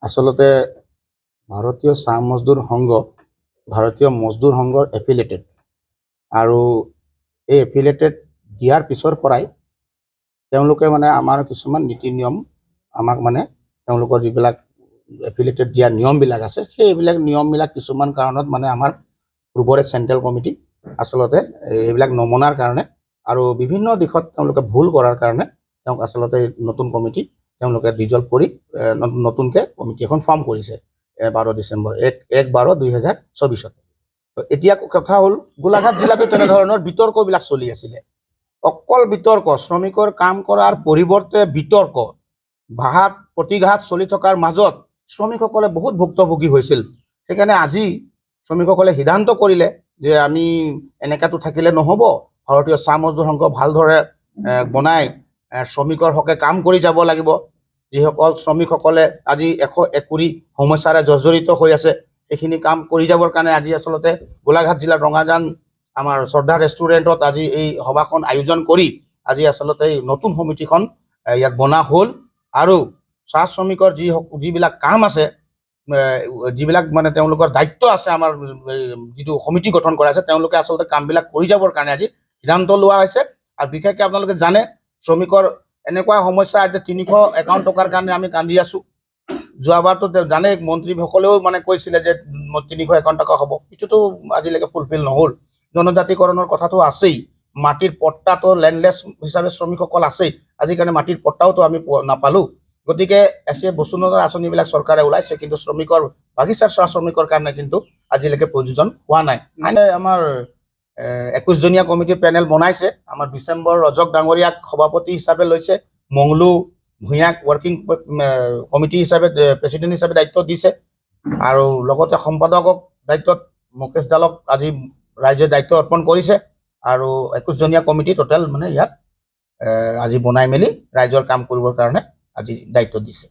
আসলতে ভাৰতীয় চাহ মজদুৰ সংঘ ভাৰতীয় মজদুৰ সংঘৰ এফিলেটেড আৰু এই এফিলেটেড দিয়াৰ পিছৰ পৰাই তেওঁলোকে মানে আমাৰ কিছুমান নীতি নিয়ম আমাক মানে তেওঁলোকৰ যিবিলাক এফিলেটেড দিয়া নিয়মবিলাক আছে সেইবিলাক নিয়মবিলাক কিছুমান কাৰণত মানে আমাৰ পূৰ্বৰে চেণ্ট্ৰেল কমিটি আচলতে এইবিলাক নমনাৰ কাৰণে আৰু বিভিন্ন দিশত তেওঁলোকে ভুল কৰাৰ কাৰণে তেওঁক আচলতে নতুন কমিটি তেওঁলোকে ডিজলভ কৰি নতুনকৈ কমিটি এখন ফৰ্ম কৰিছে 12 ডিচেম্বৰ 1/12/2024 তো এতিয়া কথা হ'ল গোলাঘাট জিলাতো তেনেধৰণৰ বিতৰ্কবিলাক চলি আছিলে অকল বিতৰ্ক শ্ৰমিকৰ কাম কৰাৰ পৰিৱৰ্তে বিতৰ্ক ভাত প্ৰতিঘাত চলি থকাৰ মাজত শ্ৰমিকসকলে বহুত ভুক্তভোগী হৈছিল সেইকাৰণে আজি শ্ৰমিকসকলে সিদ্ধান্ত কৰিলে যে আমি এনেকাটো থাকিলে নহ'ব ভাৰতীয় চাহ মজদুৰ সংঘ ভালদৰে বনাই শ্ৰমিকৰ হকে কাম কৰি যাব লাগিব যিসকল শ্ৰমিকসকলে আজি 101 সমস্যাৰে জৰ্জৰিত হৈ আছে এইখিনি কাম কৰি যাবৰ কাৰণে আজি আচলতে গোলাঘাট জিলাৰ ৰঙাজান আমাৰ শ্ৰদ্ধা ৰেষ্টুৰেণ্টত আজি এই সভাখন আয়োজন কৰি আজি আচলতে নতুন সমিতিখন ইয়াত বনা হ'ল আৰু চাহ শ্ৰমিকৰ যিবিলাক কাম আছে যিবিলাক মানে তেওঁলোকৰ দায়িত্ব আছে আমাৰ যিটো সমিতি গঠন কৰা আছে তেওঁলোকে আচলতে কামবিলাক কৰি যাবৰ কাৰণে আজি সিদ্ধান্ত লোৱা হৈছে আৰু বিশেষকৈ আপোনালোকে জানে শ্ৰমিকৰ এনেকুৱা সমস্যা এতিয়া 351 টকাৰ কাৰণে আমি কান্দি আছোঁ যোৱাবাৰতো জানে মন্ত্ৰীসকলেও মানে কৈছিলে যে 351 টকা হ'ব এইটোতো আজিলৈকে ফুলফিল নহ'ল জনজাতিকৰণৰ কথাটো আছেই মাটিৰ পট্টাটো লেণ্ডলেছ হিচাপে শ্ৰমিকসকল আছেই আজিকালি মাটিৰ পট্টাওতো আমি নাপালোঁ গতিকে এছে বসুন্ধৰা আঁচনিবিলাক চৰকাৰে ওলাইছে কিন্তু শ্ৰমিকৰ বাগিচাৰ চাহ শ্ৰমিকৰ কাৰণে কিন্তু আজিলৈকে প্ৰযোজন হোৱা নাই আমাৰ 21 জনীয়া কমিটিৰ পেনেল বনাইছে আমাৰ ডিচেম্বৰ ৰজক ডাঙৰীয়াক সভাপতি হিচাপে লৈছে মংলু ভূঞাক ৱৰ্কিং কমিটি হিচাপে প্ৰেচিডেণ্ট হিচাপে দায়িত্ব দিছে আৰু লগতে সম্পাদকক দায়িত্বত মুকেশ দালক আজি ৰাইজে দায়িত্ব অৰ্পণ কৰিছে আৰু 21 জনীয়া কমিটি টোটেল মানে ইয়াত আজি বনাই মেলি ৰাইজৰ কাম কৰিবৰ কাৰণে আজি দায়িত্ব দিছে